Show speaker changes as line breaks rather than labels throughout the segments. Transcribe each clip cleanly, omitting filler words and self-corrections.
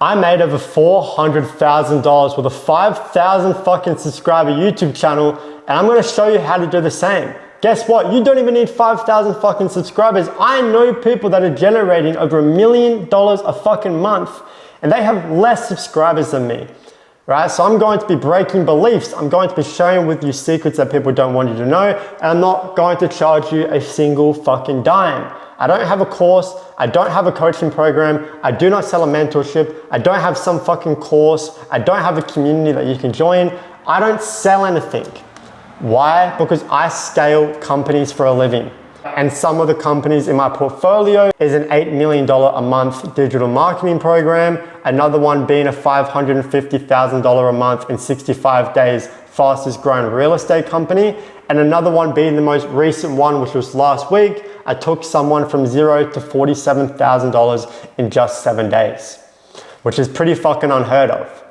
I made over $400,000 with a 5,000 fucking subscriber YouTube channel, and I'm gonna show you how to do the same. Guess what? You don't even need 5,000 fucking subscribers. I know people that are generating over $1 million a fucking month, and they have less subscribers than me, right? So I'm going to be breaking beliefs. I'm going to be sharing with you secrets that people don't want you to know, and I'm not going to charge you a single fucking dime. I don't have a course, I don't have a coaching program, I do not sell a mentorship, I don't have some fucking course, I don't have a community that you can join. I don't sell anything. Why? Because I scale companies for a living. And some of the companies in my portfolio is an $8 million a month digital marketing program, another one being a $550,000 a month in 65 days fastest growing real estate company, and another one being the most recent one, which was last week. I took someone from $0 to $47,000 in just 7 days, which is pretty fucking unheard of,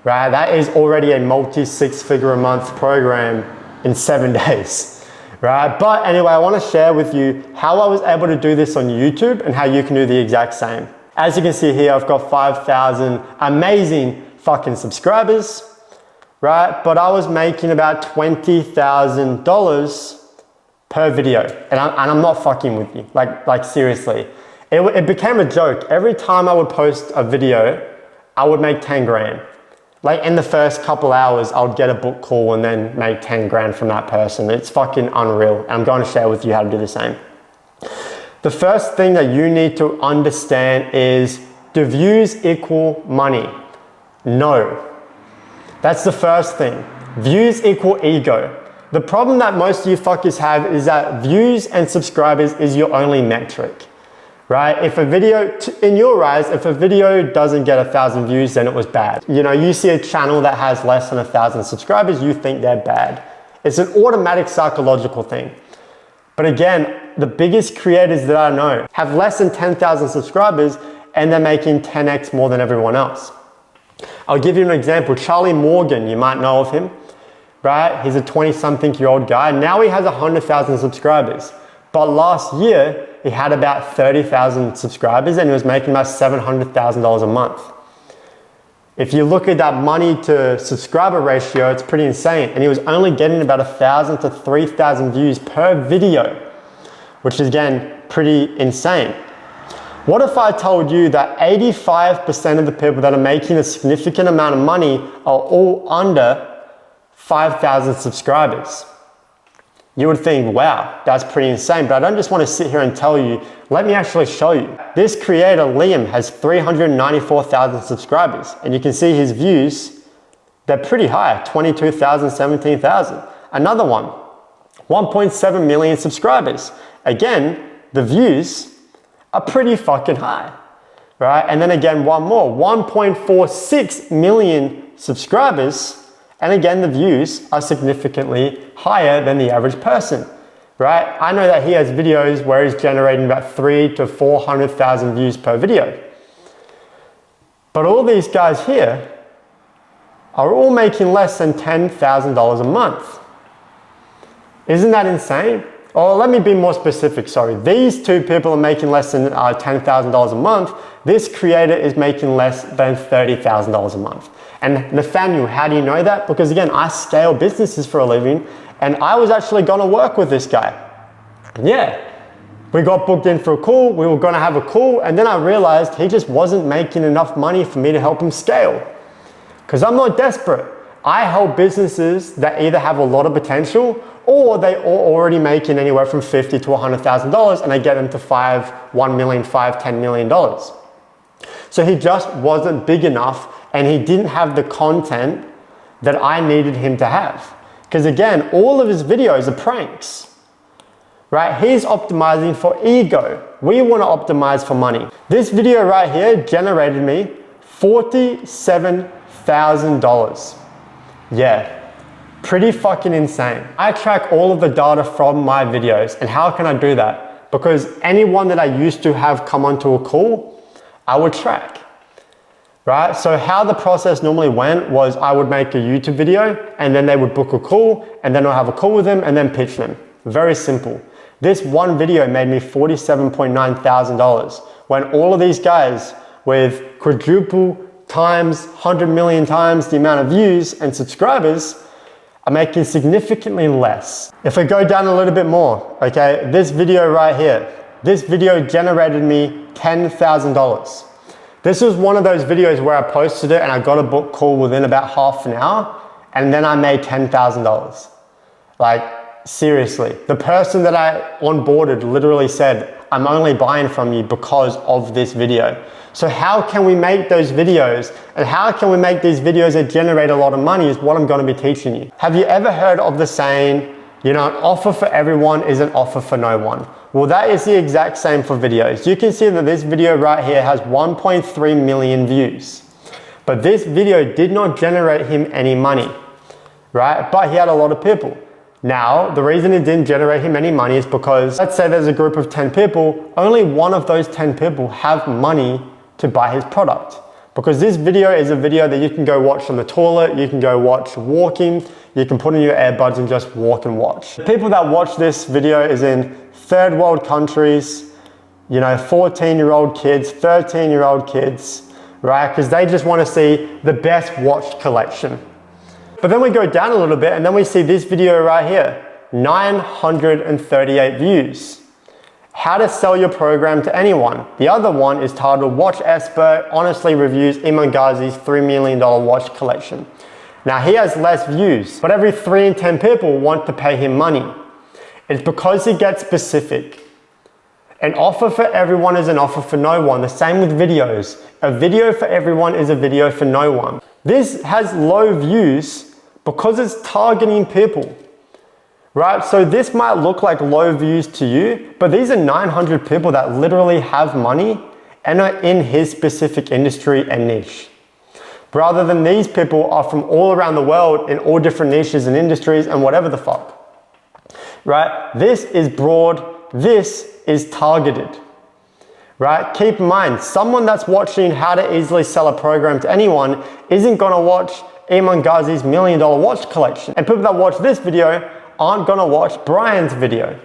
right? That is already a multi-six-figure a month program in 7 days, right? But anyway, I want to share with you how I was able to do this on YouTube and how you can do the exact same. As you can see here, I've got 5,000 amazing fucking subscribers, right? But I was making about $20,000 per video. And I'm not fucking with you, like seriously. It became a joke. Every time I would post a video, I would make 10 grand. Like in the first couple hours, I would get a book call and then make 10 grand from that person. It's fucking unreal. And I'm going to share with you how to do the same. The first thing that you need to understand is, do views equal money? No. That's the first thing. Views equal ego. The problem that most of you fuckers have is that views and subscribers is your only metric, right? If a video, in your eyes, if a video doesn't get 1,000 views, then it was bad. You know, you see a channel that has less than 1,000 subscribers, you think they're bad. It's an automatic psychological thing. But again, the biggest creators that I know have less than 10,000 subscribers and they're making 10x more than everyone else. I'll give you an example. Charlie Morgan, you might know of him, right? He's a 20-something-year-old guy. Now he has 100,000 subscribers. But last year, he had about 30,000 subscribers and he was making about $700,000 a month. If you look at that money to subscriber ratio, it's pretty insane. And he was only getting about 1,000 to 3,000 views per video, which is again, pretty insane. What if I told you that 85% of the people that are making a significant amount of money are all under 5,000 subscribers? You would think, wow, that's pretty insane. But I don't just want to sit here and tell you, let me actually show you. This creator, Liam, has 394,000 subscribers. And you can see his views, they're pretty high, 22,000, 17,000. Another one, 1.7 million subscribers. Again, the views are pretty fucking high, right? And then again, one more, 1.46 million subscribers. And again, the views are significantly higher than the average person, right? I know that he has videos where he's generating about 300,000 to 400,000 views per video. But all these guys here are all making less than $10,000 a month. Isn't that insane? Or let me be more specific, sorry. These two people are making less than $10,000 a month. This creator is making less than $30,000 a month. And Nathaniel, how do you know that? Because again, I scale businesses for a living and I was actually gonna work with this guy. Yeah, we got booked in for a call, we were gonna have a call, and then I realized he just wasn't making enough money for me to help him scale. Because I'm not desperate. I help businesses that either have a lot of potential or they are already making anywhere from $50,000 to $100,000 and I get them to $1 million, $10 million. So he just wasn't big enough and he didn't have the content that I needed him to have. Because again, all of his videos are pranks, right? He's optimizing for ego. We want to optimize for money. This video right here generated me $47,000. Yeah, pretty fucking insane. I track all of the data from my videos. And how can I do that? Because anyone that I used to have come onto a call, I would track, right? So how the process normally went was I would make a YouTube video and then they would book a call and then I'll have a call with them and then pitch them. Very simple. This one video made me $47,900 when all of these guys with quadruple times, 100 million times the amount of views and subscribers are making significantly less. If we go down a little bit more, okay, this video right here, this video generated me $10,000. This was one of those videos where I posted it and I got a book call within about half an hour, and then I made $10,000. Like, seriously, the person that I onboarded literally said, I'm only buying from you because of this video. So how can we make those videos, and how can we make these videos that generate a lot of money is what I'm going to be teaching you. Have you ever heard of the saying, you know, an offer for everyone is an offer for no one? Well, that is the exact same for videos. You can see that this video right here has 1.3 million views, but this video did not generate him any money, right? But he had a lot of people. Now, the reason it didn't generate him any money is because, let's say there's a group of 10 people, only one of those 10 people have money to buy his product. Because this video is a video that you can go watch on the toilet, you can go watch walking, you can put in your earbuds and just walk and watch. The people that watch this video is in third world countries, you know, 14-year-old kids, 13-year-old kids, right? Because they just want to see the best watch collection. But then we go down a little bit and then we see this video right here, 938 views. How to sell your program to anyone. The other one is titled Watch Expert Honestly Reviews Imran Ghazi's $3 million watch collection. Now he has less views, but every 3 in 10 people want to pay him money. It's because he gets specific. An offer for everyone is an offer for no one. The same with videos. A video for everyone is a video for no one. This has low views because it's targeting people, right? So this might look like low views to you, but these are 900 people that literally have money and are in his specific industry and niche. Rather than these people are from all around the world in all different niches and industries and whatever the fuck, right? This is broad, this is targeted, right? Keep in mind, someone that's watching how to easily sell a program to anyone isn't gonna watch Imran Ghazi's $1 million watch collection. And people that watch this video aren't gonna watch Brian's video,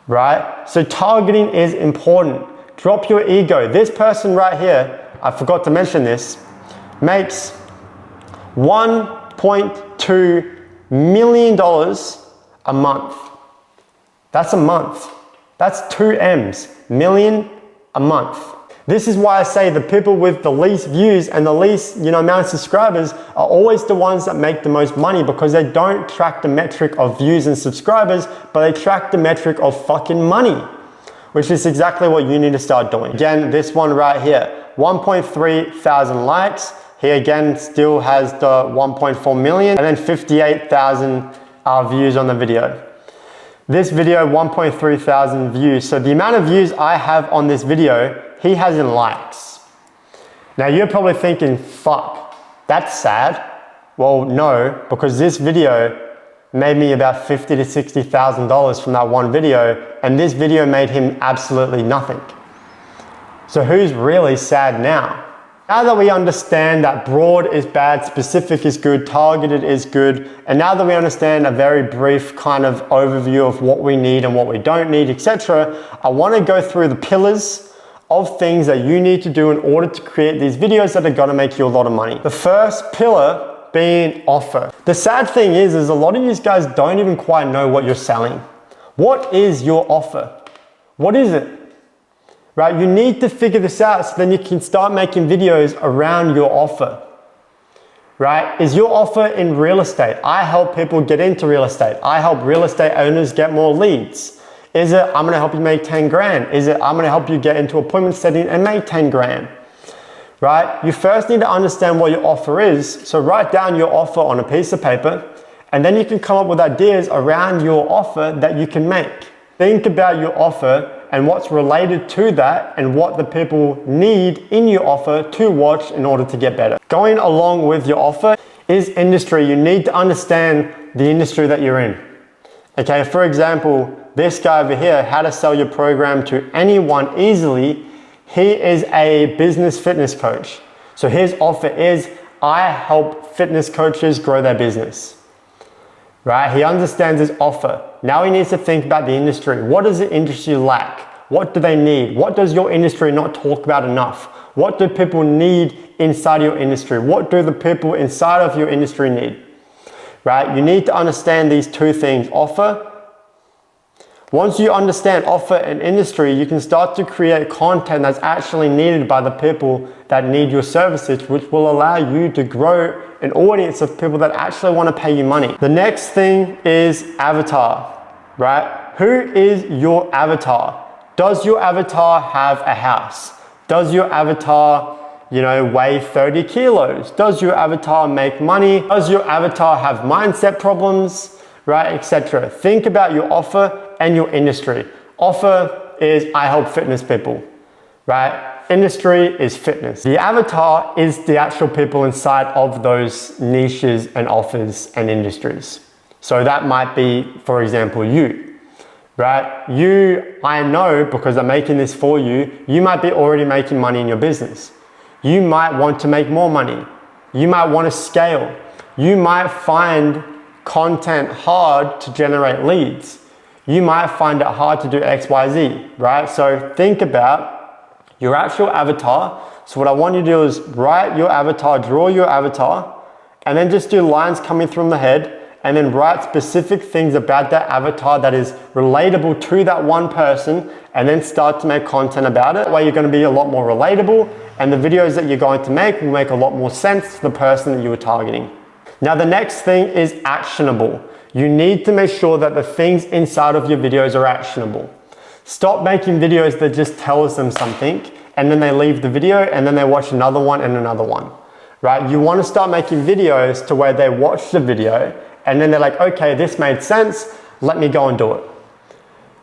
right? So targeting is important. Drop your ego. This person right here, I forgot to mention this, makes $1.2 million a month. That's a month. That's 2 M's, million a month. This is why I say the people with the least views and the least, amount of subscribers are always the ones that make the most money, because they don't track the metric of views and subscribers, but they track the metric of fucking money, which is exactly what you need to start doing. Again, this one right here, 1.3 thousand likes. He again still has the 1.4 million and then 58,000 views on the video. This video, 1.3 thousand views. So the amount of views I have on this video, he has in likes. Now you're probably thinking, fuck, that's sad. Well, no, because this video made me about $50,000 to $60,000 from that one video, and this video made him absolutely nothing. So who's really sad now? Now that we understand that broad is bad, specific is good, targeted is good, and now that we understand a very brief kind of overview of what we need and what we don't need, etc., I want to go through the pillars of things that you need to do in order to create these videos that are going to make you a lot of money. The first pillar being offer. The sad thing is a lot of you guys don't even quite know what you're selling. What is your offer? What is it? Right? You need to figure this out so then you can start making videos around your offer. Right? Is your offer in real estate? I help people get into real estate. I help real estate owners get more leads. Is it, I'm gonna help you make 10 grand? Is it, I'm gonna help you get into appointment setting and make 10 grand? Right? You first need to understand what your offer is. So write down your offer on a piece of paper, and then you can come up with ideas around your offer that you can make. Think about your offer and what's related to that and what the people need in your offer to watch in order to get better. Going along with your offer is industry. You need to understand the industry that you're in. Okay, for example, this guy over here, how to sell your program to anyone easily. He is a business fitness coach. So his offer is, I help fitness coaches grow their business. Right? He understands his offer. Now he needs to think about the industry. What does the industry lack? What do they need? What does your industry not talk about enough? What do people need inside your industry? What do the people inside of your industry need? Right? You need to understand these two things, offer. Once you understand offer and industry, you can start to create content that's actually needed by the people that need your services, which will allow you to grow an audience of people that actually want to pay you money. The next thing is avatar, right? Who is your avatar? Does your avatar have a house? Does your avatar, weigh 30 kilos? Does your avatar make money? Does your avatar have mindset problems, right, etc.? Think about your offer and your industry. Offer is I help fitness people, right? Industry is fitness. The avatar is the actual people inside of those niches and offers and industries. So that might be, for example, you, right? You, I know because I'm making this for you, you might be already making money in your business. You might want to make more money. You might want to scale. You might find content hard to generate leads. You might find it hard to do X, Y, Z, right? So think about your actual avatar. So what I want you to do is write your avatar, draw your avatar, and then just do lines coming from the head, and then write specific things about that avatar that is relatable to that one person, and then start to make content about it. That way you're going to be a lot more relatable, and the videos that you're going to make will make a lot more sense to the person that you were targeting. Now the next thing is actionable. You need to make sure that the things inside of your videos are actionable. Stop making videos that just tells them something and then they leave the video and then they watch another one and another one, right? You want to start making videos to where they watch the video and then they're like, okay, this made sense, let me go and do it,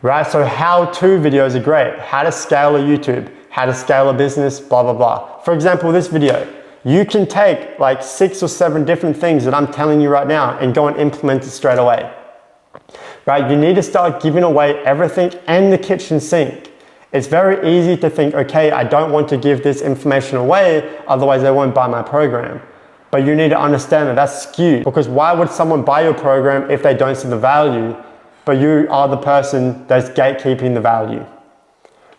right? So how-to videos are great. How to scale a YouTube, how to scale a business, blah, blah, blah. For example, this video, you can take like 6 or 7 different things that I'm telling you right now and go and implement it straight away, right? You need to start giving away everything and the kitchen sink. It's very easy to think, okay, I don't want to give this information away, otherwise they won't buy my program. But you need to understand that that's skewed, because why would someone buy your program if they don't see the value, but you are the person that's gatekeeping the value,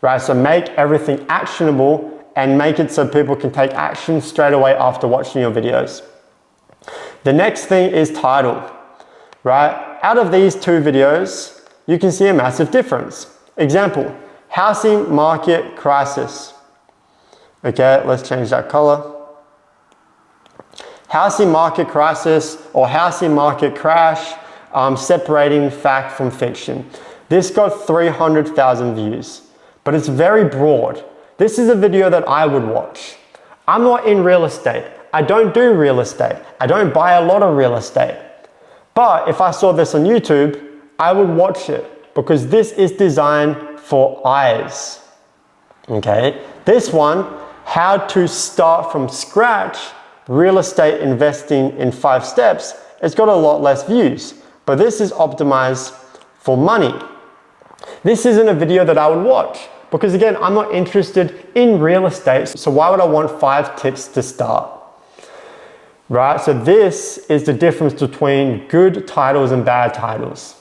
right? So make everything actionable and make it so people can take action straight away after watching your videos. The next thing is title, right? Out of these 2 videos, you can see a massive difference. Example, housing market crisis. Okay, let's change that color. Housing market crisis or housing market crash, separating fact from fiction. This got 300,000 views, but it's very broad. This is a video that I would watch. I'm not in real estate. I don't do real estate. I don't buy a lot of real estate. But if I saw this on YouTube, I would watch it because this is designed for eyes. Okay? This one, how to start from scratch, real estate investing in 5 steps, it's got a lot less views. But this is optimized for money. This isn't a video that I would watch. Because again, I'm not interested in real estate, so why would I want 5 tips to start? Right, so this is the difference between good titles and bad titles.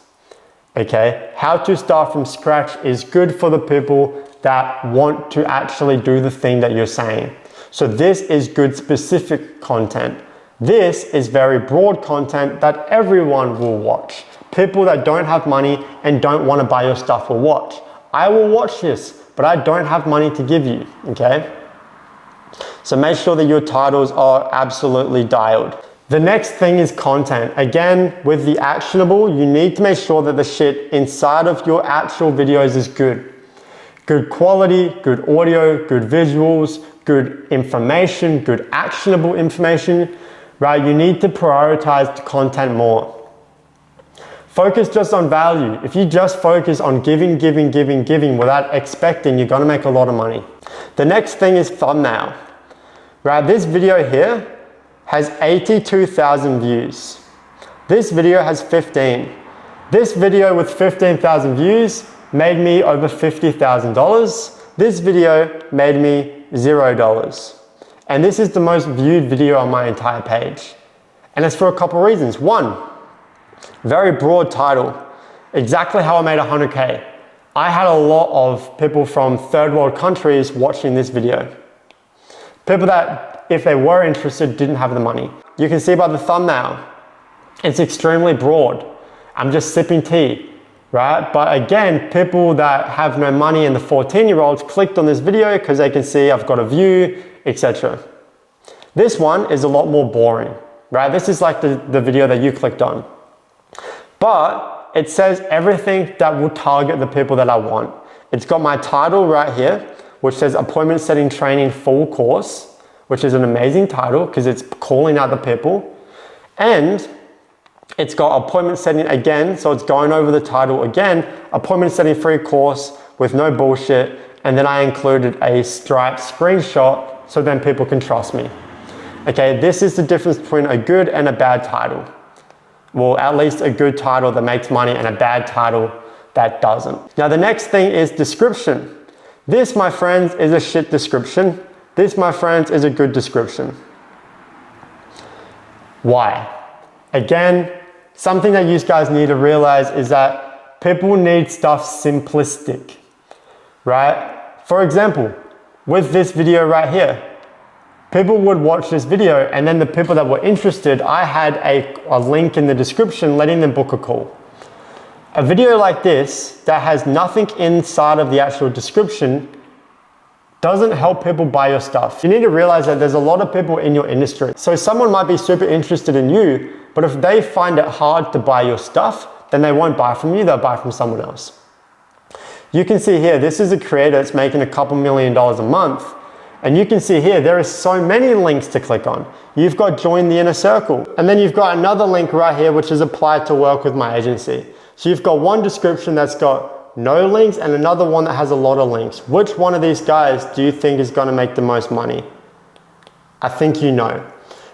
Okay, how to start from scratch is good for the people that want to actually do the thing that you're saying. So this is good specific content. This is very broad content that everyone will watch. People that don't have money and don't want to buy your stuff will watch. I will watch this, but I don't have money to give you, okay? So make sure that your titles are absolutely dialed. The next thing is content. Again, with the actionable, you need to make sure that the shit inside of your actual videos is good. Good quality, good audio, good visuals, good information, good actionable information, right? You need to prioritize the content more. Focus just on value. If you just focus on giving without expecting, you're gonna make a lot of money. The next thing is thumbnail. Right, this video here has 82,000 views. This video has 15. This video with 15,000 views made me over $50,000. This video made me $0. And this is the most viewed video on my entire page. And it's for a couple reasons. One, very broad title. Exactly how I made 100K. I had a lot of people from third world countries watching this video. People that, if they were interested, didn't have the money. You can see by the thumbnail, it's extremely broad. I'm just sipping tea, right? But again, people that have no money and the 14-year-olds clicked on this video because they can see I've got a view, etc. This one is a lot more boring, right? This is like the video that you clicked on. But it says everything that will target the people that I want. It's got my title right here, which says appointment setting training full course, which is an amazing title because it's calling out the people. And it's got appointment setting again, so it's going over the title again, appointment setting free course with no bullshit. And then I included a Stripe screenshot so then people can trust me. Okay, this is the difference between a good and a bad title. Well, at least a good title that makes money and a bad title that doesn't. Now the next thing is description. This, my friends, is a shit description. This, my friends, is a good description. Why? Again, something that you guys need to realize is that people need stuff simplistic, right? For example, with this video right here, people would watch this video and then the people that were interested, I had a link in the description letting them book a call. A video like this that has nothing inside of the actual description doesn't help people buy your stuff. You need to realize that there's a lot of people in your industry. So someone might be super interested in you, but if they find it hard to buy your stuff, then they won't buy from you, they'll buy from someone else. You can see here, this is a creator that's making a couple $1 million a month. And you can see here, there are so many links to click on. You've got join the inner circle. And then you've got another link right here, which is apply to work with my agency. So you've got one description that's got no links and another one that has a lot of links. Which one of these guys do you think is gonna make the most money? I think you know,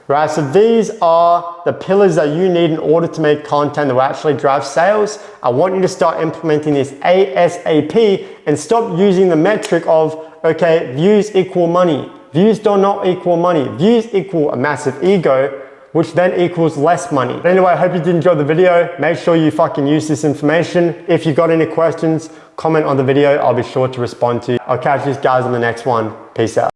right? So these are the pillars that you need in order to make content that will actually drive sales. I want you to start implementing this ASAP and stop using the metric of, okay, views equal money. Views do not equal money. Views equal a massive ego, which then equals less money. But anyway, I hope you did enjoy the video. Make sure you fucking use this information. If you got any questions, comment on the video. I'll be sure to respond to you. I'll catch you guys on the next one. Peace out.